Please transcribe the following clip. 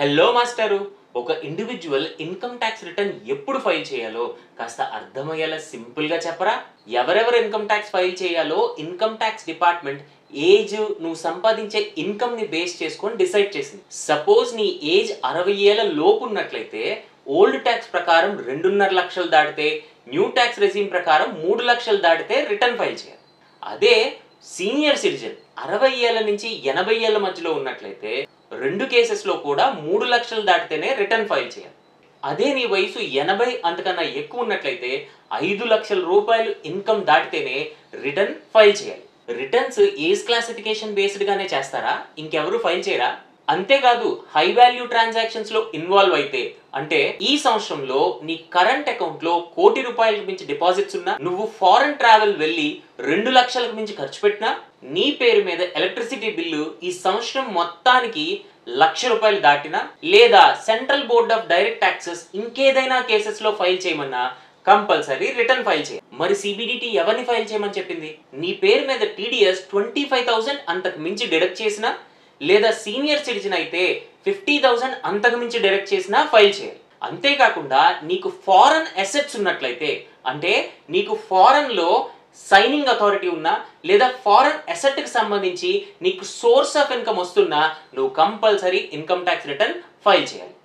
Hello master, ఒక individual income tax return ఎప్పుడు file చేయాలో కాస్త అర్థమయ్యేలా సింపుల్గా చెప్పరా? ఎవరెవరు ఇన్కమ్ ట్యాక్స్ ఫైల్ చేయాలో ఇన్కమ్ ట్యాక్స్ డిపార్ట్మెంట్ ఏజ్ నువ్వు సంపాదించే ఇన్కమ్ని బేస్ చేసుకొని డిసైడ్ చేసింది. సపోజ్ నీ ఏజ్ 60 ఏళ్ల లోపు ఉన్నట్లయితే ఓల్డ్ ట్యాక్స్ ప్రకారం 2.5 లక్షలు దాటితే, న్యూ ట్యాక్స్ రెజీమ్ ప్రకారం 3 లక్షలు దాటితే రిటర్న్ ఫైల్ చేయాలి. అదే సీనియర్ సిటిజన్ 60 ఏళ్ల నుంచి 80 ఏళ్ల మధ్యలో ఉన్నట్లయితే రెండు కేసెస్లో కూడా 3 లక్షలు దాటితేనే రిటర్న్ ఫైల్ చేయాలి. అదే నీ వయసు 80 అంతకన్నా ఎక్కువ ఉన్నట్లయితే 5 లక్షల రూపాయలు ఇన్కమ్ దాటితేనే రిటర్న్ ఫైల్ చేయాలి. రిటర్న్స్ ఏజ్ క్లాసిఫికేషన్ బేస్డ్గానే చేస్తారా? ఇంకెవరు ఫైల్ చేయరా? అంతేకాదు, హై వాల్యూ ట్రాన్సాక్షన్స్ లో ఇన్వాల్వ్ అయితే, అంటే ఈ సంవత్సరంలో నీ కరెంట్ అకౌంట్ లో ₹1 కోటి మించి డిపాజిట్స్ ఉన్నా, నువ్వు ఫారెన్ ట్రావెల్ వెళ్ళి 2 లక్షలకు మించి ఖర్చు పెట్టినా, నీ పేరు మీద ఎలక్ట్రిసిటీ బిల్లు ఈ సంవత్సరం మొత్తానికి ₹1,00,000 దాటినా, లేదా central board of direct taxes ఇంకేదైనా కేసెస్ లో ఫైల్ చేయమన్నా కంపల్సరీ రిటర్న్ ఫైల్ చేయాలి. మరి సిబిడిటీ ఎవరిని ఫైల్ చేయమని చెప్పింది? నీ పేరు మీద టీడీఎస్ 25,000 అంతకు మించి డిడక్ట్ చేసినా, లేదా సీనియర్ సిటిజన్ అయితే 50,000 అంతకు మించి డైరెక్ట్ చేసినా ఫైల్ చేయాలి. అంతేకాకుండా నీకు ఫారెన్ అసెట్స్ ఉన్నట్లయితే, అంటే నీకు ఫారెన్ లో సైనింగ్ అథారిటీ ఉన్నా, లేదా ఫారెన్ అసెట్ కి సంబంధించి నీకు సోర్స్ ఆఫ్ ఇన్కమ్ వస్తున్నా, నువ్వు compulsory income tax return file చేయాలి.